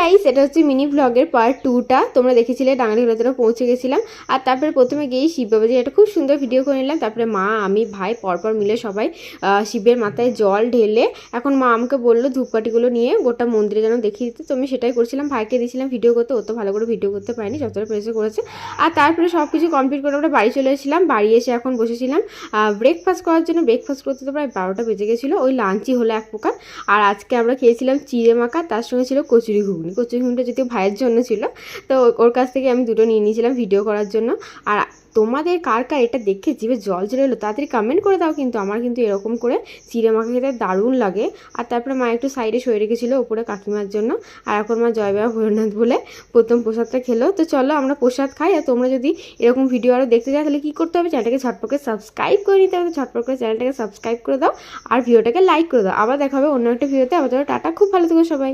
Guys, এটা হচ্ছে mini ব্লগের পার্ট 2টা। তোমরা দেখেছিলে ডাঙ্গালি ঘোরাতে পৌঁছে গেছিলাম। আর তারপরে প্রথমে গিয়ে শিব বাবাজির একটা খুব সুন্দর ভিডিও করে নিলাম। তারপরে মা, আমি, ভাই পরপর মিলে সবাই শিবের মাথায় জল ঢেলে এখন মা আমাকে বললো ধূপকাঠিগুলো নিয়ে গোটা মন্দিরে যেন দেখিয়ে দিতে। তো আমি সেটাই করছিলাম, ভাইকে দিয়েছিলাম ভিডিও করতে। ও তো ভালো করে ভিডিও করতে পারিনি, যতটা পেরেছে করেছে। আর তারপরে সব কিছু কমপ্লিট করে আমরা বাড়ি চলে এসেছিলাম। বাড়ি এসে এখন বসেছিলাম ব্রেকফাস্ট করার জন্য। ব্রেকফাস্ট করতে তো প্রায় 12টা বেজে গেছিলো। ওই লাঞ্চই হলো এক প্রকার। আর আজকে আমরা খেয়েছিলাম চিড়ে মাখা, তার সঙ্গে ছিল কচুরি ঘুগনি। কচুরি ঘুগনিটা যদিও ভাইয়ের জন্য ছিল, তো ওর কাছ থেকে আমি দুটো নিয়ে নিয়েছিলাম ভিডিও করার জন্য। আর তোমাদের কার কার এটা দেখে জিভে জল চলে এলো তাড়াতাড়ি কমেন্ট করে দাও। কিন্তু আমার কিন্তু এরকম করে চিড়ে মাখা খেতে দারুণ লাগে। আর তারপরে মা একটু সাইডে সরে রেখেছিলো ওপরে কাকিমার জন্য। আর এখন মা জয় বাবা ভৈরনাথ বলে প্রথম প্রসাদটা খেলো। তো চলো আমরা প্রসাদ খাই। আর তোমরা যদি এরকম ভিডিও আরও দেখতে চাও তাহলে কী করতে হবে, চ্যানেলটাকে ঝটপট করে সাবস্ক্রাইব করে নিতে হবে। ঝটপট করে চ্যানেলটাকে সাবস্ক্রাইব করে দাও আর ভিডিওটাকে লাইক করে দাও। আবার দেখা হবে অন্য একটা ভিডিওতে। আবার টাটা, খুব ভালো থেকো সবাই।